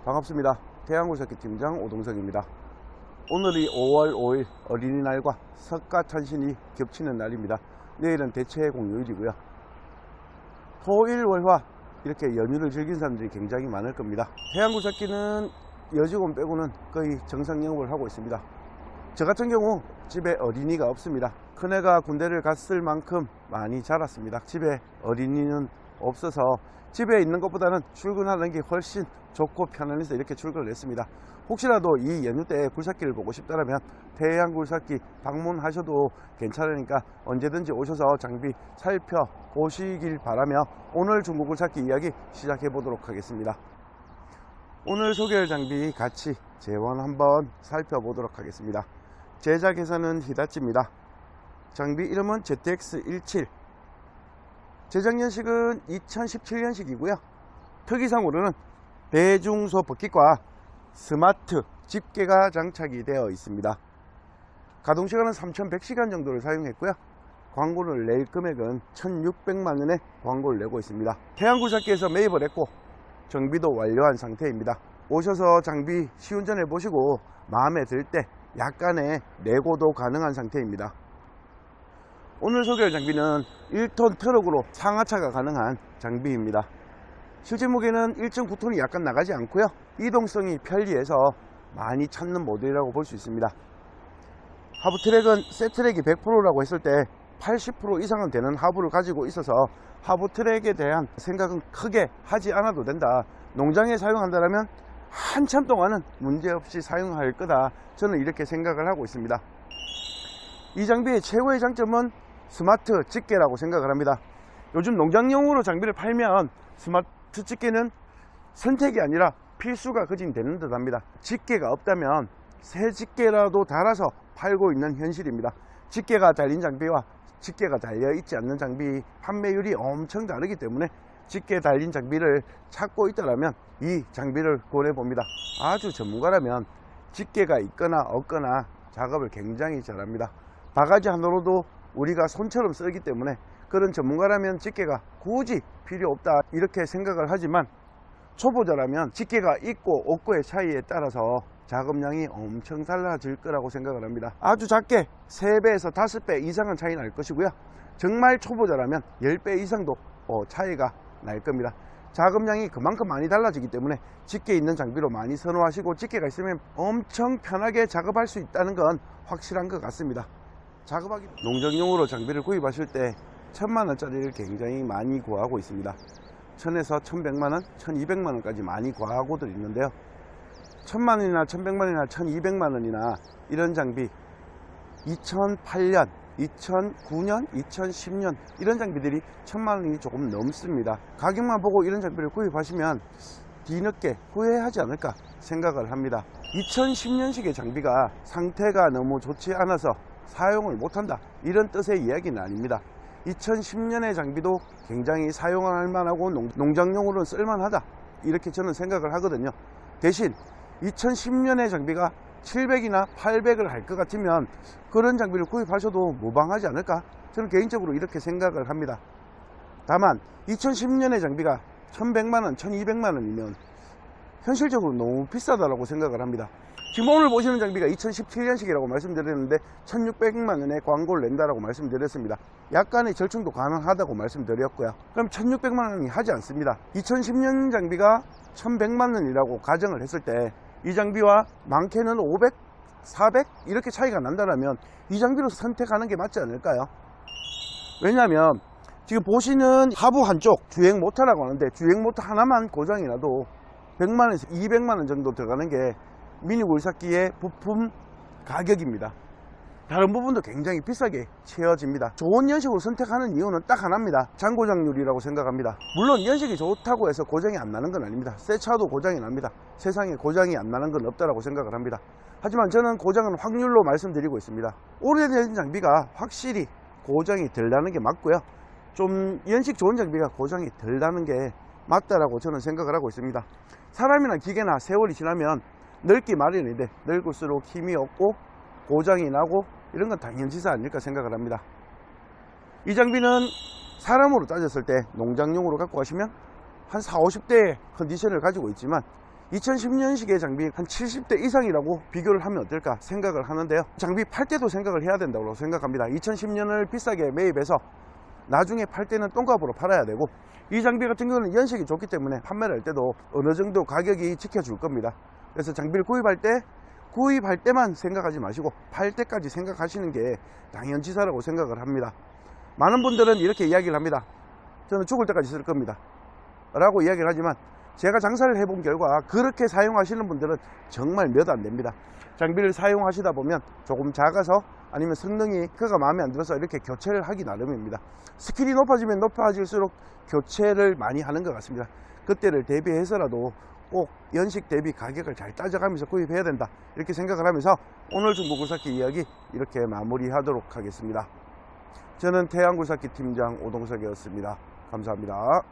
반갑습니다. 태양굴삭기 팀장 오동석입니다. 오늘이 5월 5일 어린이날과 석가탄신이 겹치는 날입니다. 내일은 대체공휴일이고요. 토일 월화 이렇게 연휴를 즐긴 사람들이 굉장히 많을 겁니다. 태양굴삭기는 여직원 빼고는 거의 정상 영업을 하고 있습니다. 저 같은 경우 집에 어린이가 없습니다. 큰애가 군대를 갔을 만큼 많이 자랐습니다. 집에 어린이는 없어서 집에 있는 것보다는 출근하는 게 훨씬 좋고 편안해서 이렇게 출근을 했습니다. 혹시라도 이 연휴 때 굴삭기를 보고 싶다면 태양굴삭기 방문하셔도 괜찮으니까 언제든지 오셔서 장비 살펴보시길 바라며 오늘 중고굴삭기 이야기 시작해 보도록 하겠습니다. 오늘 소개할 장비 같이 재원 한번 살펴보도록 하겠습니다. 제작회사는 히다치입니다. 장비 이름은 ZX17, 제작 연식은 2017년식이고요 특이사항으로는 대중소 버킷과 스마트 집게가 장착이 되어 있습니다. 가동시간은 3100시간 정도를 사용했고요 광고를 낼 금액은 1600만원의 광고를 내고 있습니다. 태양굴삭기에서 매입을 했고 정비도 완료한 상태입니다. 오셔서 장비 시운전해 보시고 마음에 들 때 약간의 내고도 가능한 상태입니다. 오늘 소개할 장비는 1톤 트럭으로 상하차가 가능한 장비입니다. 실제 무게는 1.9톤이 약간 나가지 않고요 이동성이 편리해서 많이 찾는 모델이라고 볼 수 있습니다. 하부트랙은 셋트랙이 100%라고 했을 때 80% 이상은 되는 하부를 가지고 있어서 하부트랙에 대한 생각은 크게 하지 않아도 된다. 농장에 사용한다면 한참 동안은 문제없이 사용할 거다. 저는 이렇게 생각을 하고 있습니다. 이 장비의 최고의 장점은 스마트 집게라고 생각을 합니다. 요즘 농장용으로 장비를 팔면 스마트 집게는 선택이 아니라 필수가 거진되는 듯 합니다. 집게가 없다면 새 집게라도 달아서 팔고 있는 현실입니다. 집게가 달린 장비와 집게가 달려 있지 않는 장비 판매율이 엄청 다르기 때문에 집게 달린 장비를 찾고 있다면 이 장비를 고려 봅니다. 아주 전문가라면 집게가 있거나 없거나 작업을 굉장히 잘합니다. 바가지 하나로도 우리가 손처럼 쓰기 때문에 그런 전문가라면 집게가 굳이 필요 없다 이렇게 생각을 하지만 초보자라면 집게가 있고 없고의 차이에 따라서 작업량이 엄청 달라질 거라고 생각을 합니다. 아주 작게 3배에서 5배 이상은 차이 날 것이고요 정말 초보자라면 10배 이상도 차이가 날 겁니다. 작업량이 그만큼 많이 달라지기 때문에 집게 있는 장비로 많이 선호하시고 집게가 있으면 엄청 편하게 작업할 수 있다는 건 확실한 것 같습니다. 작업하기 농장용으로 장비를 구입하실 때 1000만원짜리를 굉장히 많이 구하고 있습니다. 1000에서 1100만원, 1200만원까지 많이 구하고들 있는데요 1000만원이나 1100만원이나 1200만원이나 이런 장비 2008년, 2009년, 2010년 이런 장비들이 1000만원이 조금 넘습니다. 가격만 보고 이런 장비를 구입하시면 뒤늦게 후회하지 않을까 생각을 합니다. 2010년식의 장비가 상태가 너무 좋지 않아서 사용을 못한다 이런 뜻의 이야기는 아닙니다. 2010년의 장비도 굉장히 사용할 만하고 농장용으로는 쓸만하다 이렇게 저는 생각을 하거든요. 대신 2010년의 장비가 700이나 800을 할 것 같으면 그런 장비를 구입하셔도 무방하지 않을까 저는 개인적으로 이렇게 생각을 합니다. 다만 2010년의 장비가 1100만원, 1200만원이면 현실적으로 너무 비싸다고 생각을 합니다. 지금 오늘 보시는 장비가 2017년식이라고 말씀드렸는데 1600만원에 광고를 낸다라고 말씀드렸습니다. 약간의 절충도 가능하다고 말씀드렸고요. 그럼 1600만원이 하지 않습니다. 2010년 장비가 1100만원이라고 가정을 했을 때 이 장비와 많게는 500, 400 이렇게 차이가 난다면 이 장비로 선택하는 게 맞지 않을까요? 왜냐하면 지금 보시는 하부 한쪽 주행모터라고 하는데 주행모터 하나만 고장이 나도 100만원에서 200만원 정도 들어가는 게 미니 굴삭기의 부품 가격입니다. 다른 부분도 굉장히 비싸게 채워집니다. 좋은 연식으로 선택하는 이유는 딱 하나입니다. 잔고장률이라고 생각합니다. 물론 연식이 좋다고 해서 고장이 안 나는 건 아닙니다. 새 차도 고장이 납니다. 세상에 고장이 안 나는 건 없다고 생각을 합니다. 하지만 저는 고장은 확률로 말씀드리고 있습니다. 오래된 장비가 확실히 고장이 덜 나는 게 맞고요 좀 연식 좋은 장비가 고장이 덜 나는 게 맞다라고 저는 생각을 하고 있습니다. 사람이나 기계나 세월이 지나면 늙기 마련인데 늙을수록 힘이 없고 고장이 나고 이런 건 당연지사 아닐까 생각을 합니다. 이 장비는 사람으로 따졌을 때 농장용으로 갖고 가시면 한 40, 50대의 컨디션을 가지고 있지만 2010년식의 장비 한 70대 이상이라고 비교를 하면 어떨까 생각을 하는데요. 장비 팔 때도 생각을 해야 된다고 생각합니다. 2010년을 비싸게 매입해서 나중에 팔 때는 똥값으로 팔아야 되고, 이 장비 같은 경우는 연식이 좋기 때문에 판매를 할 때도 어느 정도 가격이 지켜줄 겁니다. 그래서 장비를 구입할 때만 생각하지 마시고 팔 때까지 생각하시는 게 당연지사라고 생각을 합니다. 많은 분들은 이렇게 이야기를 합니다. 저는 죽을 때까지 쓸 겁니다 라고 이야기를 하지만, 제가 장사를 해본 결과 그렇게 사용하시는 분들은 정말 몇 안 됩니다. 장비를 사용하시다 보면 조금 작아서, 아니면 성능이 그가 마음에 안 들어서 이렇게 교체를 하기 나름입니다. 스킬이 높아지면 높아질수록 교체를 많이 하는 것 같습니다. 그때를 대비해서라도 꼭 연식 대비 가격을 잘 따져가면서 구입해야 된다, 이렇게 생각을 하면서 오늘 중고 굴삭기 이야기 이렇게 마무리하도록 하겠습니다. 저는 태양굴삭기 팀장 오동석이었습니다. 감사합니다.